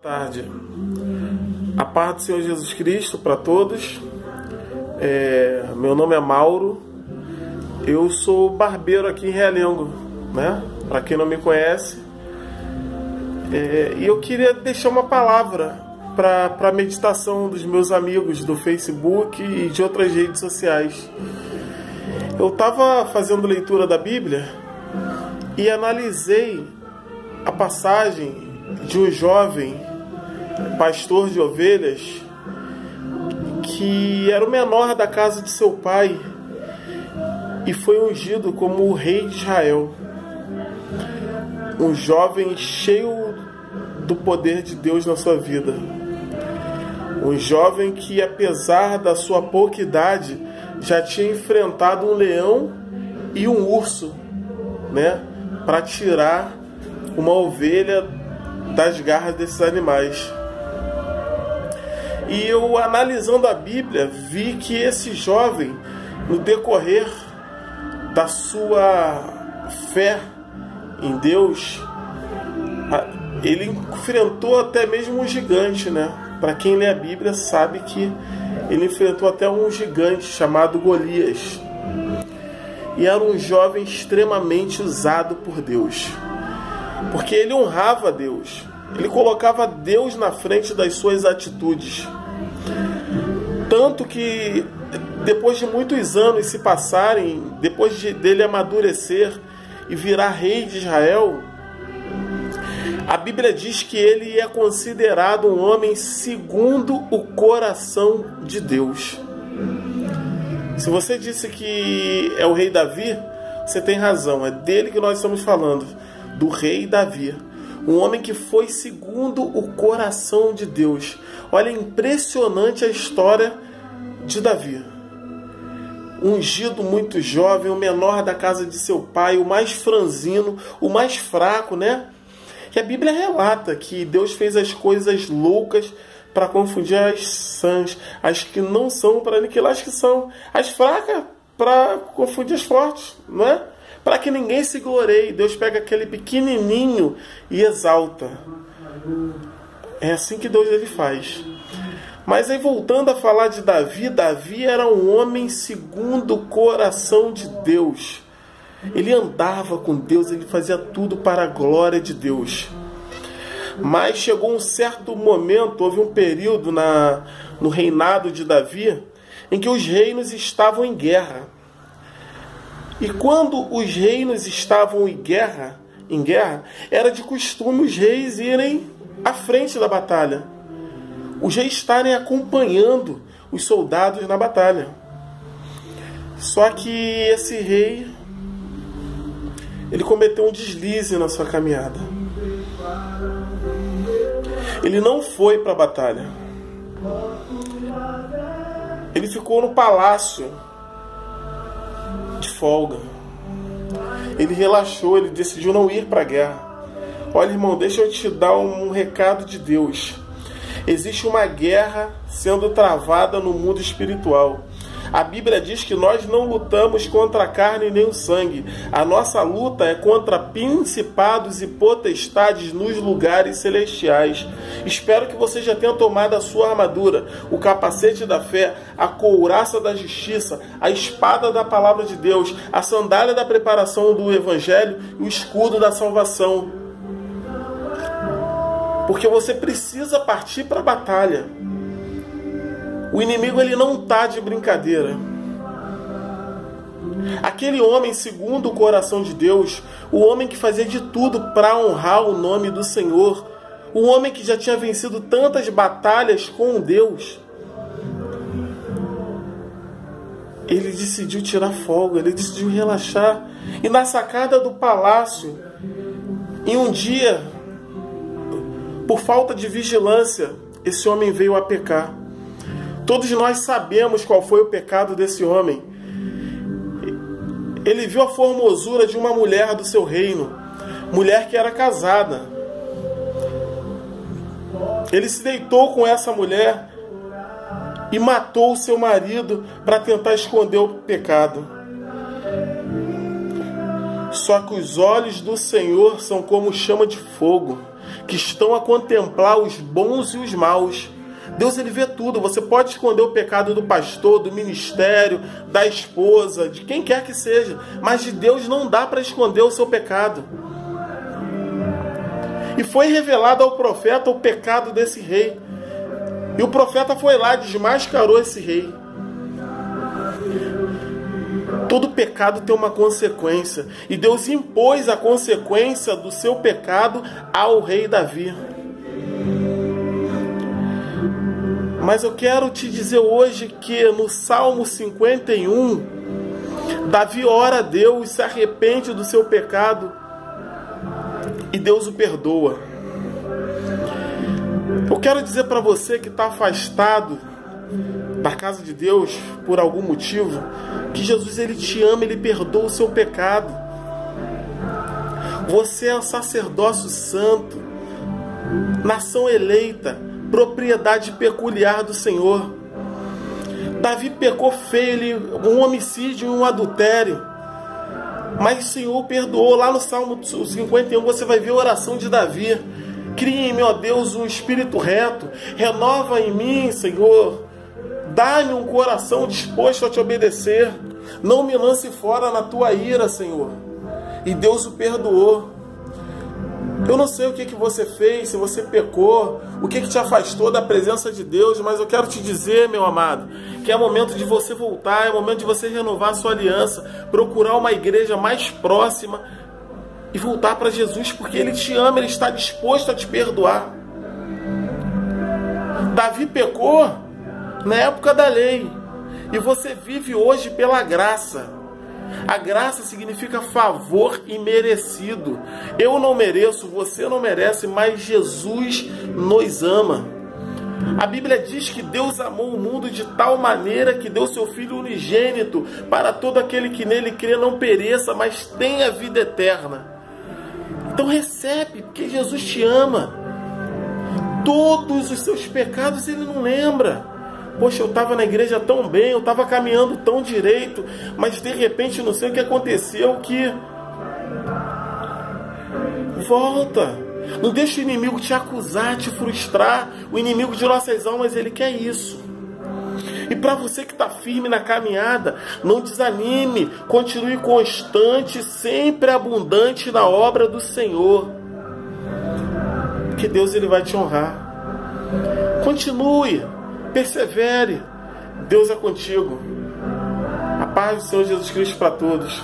Boa tarde. A paz do Senhor Jesus Cristo para todos. Meu nome é Mauro. Eu sou barbeiro aqui em Realengo, né? Para quem não me conhece. E eu queria deixar uma palavra para a meditação dos meus amigos do Facebook e de outras redes sociais. Eu estava fazendo leitura da Bíblia e analisei a passagem de um jovem pastor de ovelhas que era o menor da casa de seu pai e foi ungido como o rei de Israel. Um jovem cheio do poder de Deus na sua vida. Um jovem que, apesar da sua pouca idade, já tinha enfrentado um leão e um urso, né, para tirar uma ovelha das garras desses animais. E eu, analisando a Bíblia, vi que esse jovem, no decorrer da sua fé em Deus, ele enfrentou até mesmo um gigante, né? Para quem lê a Bíblia sabe que ele enfrentou até um gigante chamado Golias. E era um jovem extremamente usado por Deus, porque ele honrava a Deus. Ele colocava Deus na frente das suas atitudes. Tanto que, depois de muitos anos se passarem, depois dele amadurecer e virar rei de Israel, a Bíblia diz que ele é considerado um homem segundo o coração de Deus. Se você disse que é o rei Davi, você tem razão. É dele que nós estamos falando, do rei Davi. Um homem que foi segundo o coração de Deus. Olha, impressionante a história de Davi. Ungido muito jovem, o menor da casa de seu pai, o mais franzino, o mais fraco, né? E a Bíblia relata que Deus fez as coisas loucas para confundir as sãs, as que não são para aniquilar as que são, as fracas para confundir as fortes, não é? Para que ninguém se glorie. Deus pega aquele pequenininho e exalta. É assim que Deus ele faz. Mas aí, voltando a falar de Davi, Davi era um homem segundo o coração de Deus. Ele andava com Deus, ele fazia tudo para a glória de Deus. Mas chegou um certo momento, houve um período no reinado de Davi, em que os reinos estavam em guerra. E quando os reinos estavam em guerra, era de costume os reis irem à frente da batalha. Os reis estarem acompanhando os soldados na batalha. Só que esse rei, ele cometeu um deslize na sua caminhada. Ele não foi para a batalha. Ele ficou no palácio de folga. Ele relaxou, ele decidiu não ir para a guerra. Olha, irmão, deixa eu te dar um recado de Deus. Existe uma guerra sendo travada no mundo espiritual. A Bíblia diz que nós não lutamos contra a carne nem o sangue. A nossa luta é contra principados e potestades nos lugares celestiais. Espero que você já tenha tomado a sua armadura, o capacete da fé, a couraça da justiça, a espada da palavra de Deus, a sandália da preparação do Evangelho e o escudo da salvação. Porque você precisa partir para a batalha. O inimigo ele não está de brincadeira. Aquele homem segundo o coração de Deus, o homem que fazia de tudo para honrar o nome do Senhor, o homem que já tinha vencido tantas batalhas com Deus, ele decidiu tirar folga, ele decidiu relaxar. E na sacada do palácio, em um dia, por falta de vigilância, esse homem veio a pecar. Todos nós sabemos qual foi o pecado desse homem. Ele viu a formosura de uma mulher do seu reino, mulher que era casada. Ele se deitou com essa mulher e matou o seu marido para tentar esconder o pecado. Só que os olhos do Senhor são como chama de fogo, que estão a contemplar os bons e os maus. Deus, ele vê tudo. Você pode esconder o pecado do pastor, do ministério, da esposa, de quem quer que seja, mas de Deus não dá para esconder o seu pecado. E foi revelado ao profeta o pecado desse rei. E o profeta foi lá, desmascarou esse rei. Todo pecado tem uma consequência. E Deus impôs a consequência do seu pecado ao rei Davi. Mas eu quero te dizer hoje que no Salmo 51, Davi ora a Deus, se arrepende do seu pecado e Deus o perdoa. Eu quero dizer para você que está afastado da casa de Deus por algum motivo, que Jesus, ele te ama, ele perdoa o seu pecado. Você é um sacerdócio santo, nação eleita, propriedade peculiar do Senhor. Davi pecou feio, um homicídio e um adultério, mas o Senhor perdoou. Lá no Salmo 51 você vai ver a oração de Davi: cria em mim, ó Deus, um espírito reto, renova em mim, Senhor, dá-me um coração disposto a te obedecer, não me lance fora na tua ira, Senhor. E Deus o perdoou. Eu não sei o que você fez, se você pecou, o que te afastou da presença de Deus, mas eu quero te dizer, meu amado, que é momento de você voltar, é momento de você renovar a sua aliança, procurar uma igreja mais próxima e voltar para Jesus, porque Ele te ama, Ele está disposto a te perdoar. Davi pecou na época da lei, e você vive hoje pela graça. A graça significa favor imerecido. Eu não mereço, você não merece, mas Jesus nos ama. A Bíblia diz que Deus amou o mundo de tal maneira que deu seu Filho unigênito para todo aquele que nele crê não pereça, mas tenha vida eterna. Então recebe, porque Jesus te ama. Todos os seus pecados Ele não lembra. Poxa, eu estava na igreja tão bem, eu estava caminhando tão direito, mas de repente não sei o que aconteceu, que volta. Não deixa o inimigo te acusar, te frustrar. O inimigo de nossas almas, ele quer isso. E para você que está firme na caminhada, não desanime, continue constante, sempre abundante na obra do Senhor, que Deus, ele vai te honrar. Continue, persevere, Deus é contigo. A paz do Senhor Jesus Cristo para todos.